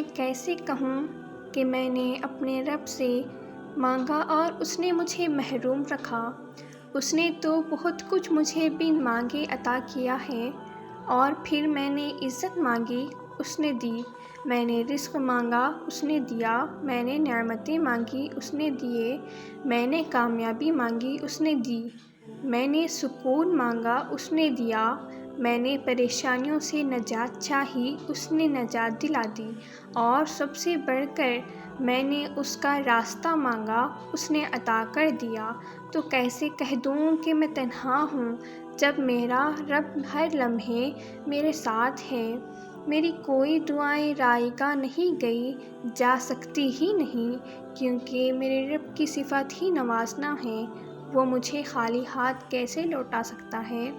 میں کیسے کہوں کہ میں نے اپنے رب سے مانگا اور اس نے مجھے محروم رکھا۔ اس نے تو بہت کچھ مجھے بن مانگے عطا کیا ہے، اور پھر میں نے عزت مانگی، اس نے دی۔ میں نے رزق مانگا، اس نے دیا۔ میں نے نعمتیں مانگی، اس نے دیے۔ میں نے کامیابی مانگی، اس نے دی۔ میں نے سکون مانگا، اس نے دیا۔ میں نے پریشانیوں سے نجات چاہی، اس نے نجات دلا دی۔ اور سب سے بڑھ کر میں نے اس کا راستہ مانگا، اس نے عطا کر دیا۔ تو کیسے کہہ دوں کہ میں تنہا ہوں، جب میرا رب ہر لمحے میرے ساتھ ہے۔ میری کوئی دعائیں رائگاں نہیں گئی، جا سکتی ہی نہیں، کیونکہ میرے رب کی صفت ہی نوازنا ہے۔ وہ مجھے خالی ہاتھ کیسے لوٹا سکتا ہے؟